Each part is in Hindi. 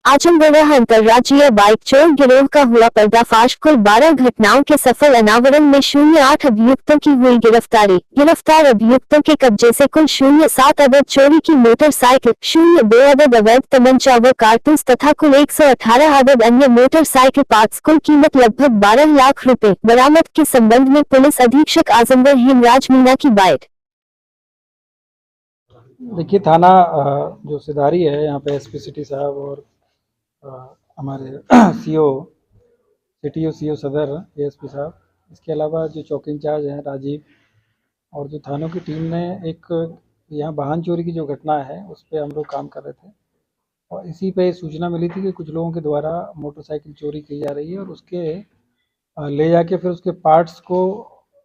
आजमगढ़ अंतर्राज्यीय बाइक चोर गिरोह का हुआ पर्दाफाश। कुल 12 घटनाओं के सफल अनावरण में 08 अभियुक्तों की हुई गिरफ्तारी। गिरफ्तार अभियुक्तों के कब्जे से कुल 07 अवैध चोरी की मोटरसाइकिल, 02 अवैध अवैध तमंचा व कारतूस तथा कुल 118 अवैध अन्य मोटरसाइकिल पार्ट्स, कुल कीमत लगभग 12 लाख रुपए बरामद के संबंध में पुलिस अधीक्षक आजमगढ़ हेमराज मीणा की बाइट। देखिए, थाना जो सिधारी है, यहाँ पे एसपी सिटी साहब और हमारे सीओ सिटी सीओ सदर एएसपी साहब, इसके अलावा जो चौकी इंचार्ज हैं राजीव, और जो थानों की टीम ने एक यहाँ वाहन चोरी की जो घटना है उस पर हम लोग काम कर रहे थे और इसी पे सूचना मिली थी कि कुछ लोगों के द्वारा मोटरसाइकिल चोरी की जा रही है और उसके ले जाके फिर उसके पार्ट्स को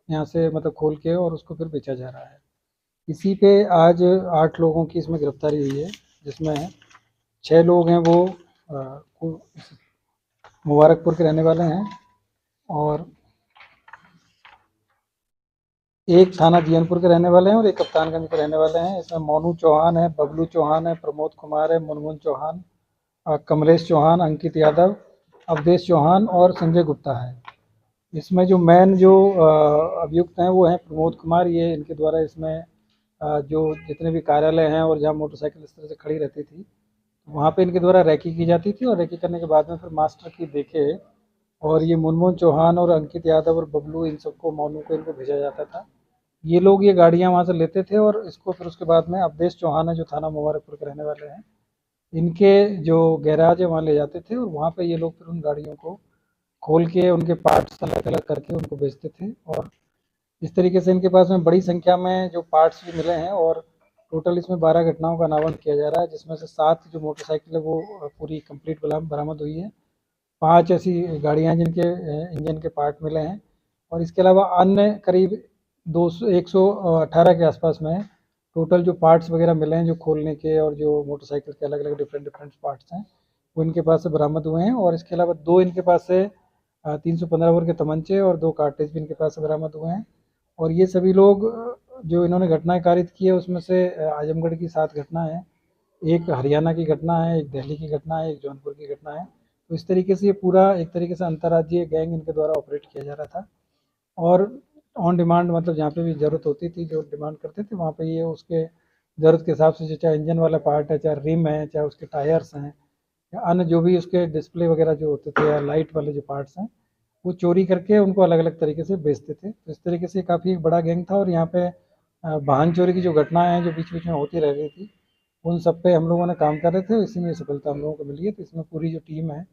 यहाँ से मतलब खोल के और उसको फिर बेचा जा रहा है। इसी पे आज 8 लोगों की इसमें गिरफ्तारी हुई है, जिसमें 6 लोग हैं वो मुबारकपुर के रहने वाले हैं और एक थाना जीयनपुर के रहने वाले हैं और एक कप्तानगंज के रहने वाले हैं। इसमें मोनू चौहान है, बबलू चौहान है, प्रमोद कुमार है, मुनमुन चौहान, कमलेश चौहान, अंकित यादव, अवधेश चौहान और संजय गुप्ता है। इसमें जो मेन जो अभियुक्त हैं वो हैं प्रमोद कुमार। ये इनके द्वारा इसमें जो जितने भी कार्यालय हैं और जहाँ मोटरसाइकिल इस तरह से खड़ी रहती थी वहाँ पे इनके द्वारा रैकी की जाती थी और रैकी करने के बाद में फिर मास्टर की देखे और ये मुनमुन चौहान और अंकित यादव और बबलू, इन सबको मोनू को इनको भेजा जाता था। ये लोग ये गाड़ियाँ वहाँ से लेते थे और इसको फिर उसके बाद में अवधेश चौहान है जो थाना मुबारकपुर के रहने वाले हैं, इनके जो गैराज है वहाँ ले जाते थे और वहाँ पे ये लोग फिर उन गाड़ियों को खोल के उनके पार्ट्स अलग अलग करके उनको बेचते थे। और इस तरीके से इनके पास में बड़ी संख्या में जो पार्ट्स भी मिले हैं और टोटल इसमें 12 घटनाओं का अनावरण किया जा रहा है, जिसमें से 7 जो मोटरसाइकिल है वो पूरी कंप्लीट बरामद हुई है। 5 ऐसी गाड़ियाँ जिनके इंजन के पार्ट मिले हैं और इसके अलावा अन्य करीब 118 के आसपास में टोटल जो पार्ट्स वगैरह मिले हैं जो खोलने के और जो मोटरसाइकिल के अलग अलग डिफरेंट पार्ट्स हैं वो इनके पास से बरामद हुए हैं। और इसके अलावा 2 इनके पास से 315 बोर के तमंचे और 2 कार्टेज भी इनके पास से बरामद हुए हैं। और ये सभी लोग जो इन्होंने घटनाएं कारित की है उसमें से आजमगढ़ की 7 घटना है, एक हरियाणा की घटना है, एक दिल्ली की घटना है, एक जौनपुर की घटना है। तो इस तरीके से ये पूरा एक तरीके से अंतर्राज्यीय गैंग इनके द्वारा ऑपरेट किया जा रहा था और ऑन डिमांड मतलब जहाँ पे भी ज़रूरत होती थी, जो डिमांड करते थे वहाँ पे ये उसके ज़रूरत के हिसाब से, चाहे इंजन वाला पार्ट है, चाहे रिम है, चाहे उसके टायर्स हैं या अन्य जो भी उसके डिस्प्ले वगैरह जो होते थे या लाइट वाले जो पार्ट्स हैं वो चोरी करके उनको अलग अलग तरीके से बेचते थे। तो इस तरीके से काफ़ी एक बड़ा गैंग था और यहाँ पे वाहन चोरी की जो घटनाएं हैं जो बीच बीच में होती रह रही थी उन सब पे हम लोगों ने काम कर रहे थे, इसी में सफलता हम लोगों को मिली है। तो इसमें पूरी जो टीम है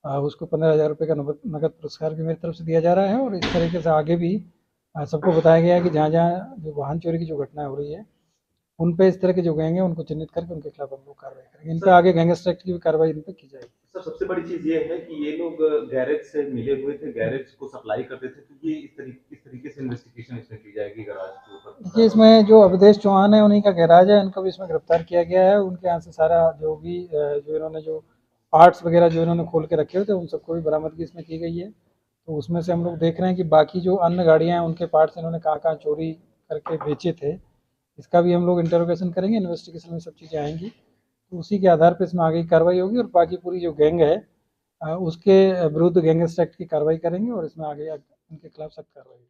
उसको 15,000 रुपये का नगद पुरस्कार भी मेरी तरफ से दिया जा रहा है और इस तरीके से आगे भी सबको बताया गया है कि जहाँ जहाँ जो वाहन चोरी की जो घटनाएं हो रही है उन पे इस तरह के जो गैंग है उनको चिन्हित करके उनके खिलाफ हम लोग कार्रवाई करेंगे। इन पर आगे गैंगस्टर एक्ट की भी कार्रवाई इन पर की जाएगी। सर, सबसे बड़ी चीज ये है कि ये लोग गैरेज से मिले हुए थे, गैरेज को सप्लाई करते थे, तो ये इस तरीके से इन्वेस्टिगेशन इसमें की जाएगी गैराज के ऊपर। देखिए, इसमें जो अवधेश चौहान है उन्हीं का गैराज है, उनको भी इसमें गिरफ्तार किया गया है। उनके यहाँ से सारा जो भी जो इन्होंने जो पार्ट्स वगैरह जो इन्होंने खोल के रखे हुए थे उन सबको भी बरामदगी इसमें की गई है। तो उसमें से हम लोग देख रहे हैं कि बाकी जो अन्य गाड़ियाँ हैं उनके पार्ट्स इन्होंने कहाँ कहाँ चोरी करके बेचे थे, इसका भी हम लोग इंटरोगेशन करेंगे, इन्वेस्टिगेशन में सब चीज़ें आएंगी तो उसी के आधार पर इसमें आगे की कार्रवाई होगी। और बाकी पूरी जो गैंग है उसके विरुद्ध गैंगस्टर एक्ट की कार्रवाई करेंगे और इसमें आगे उनके खिलाफ सख्त कार्रवाई होगी।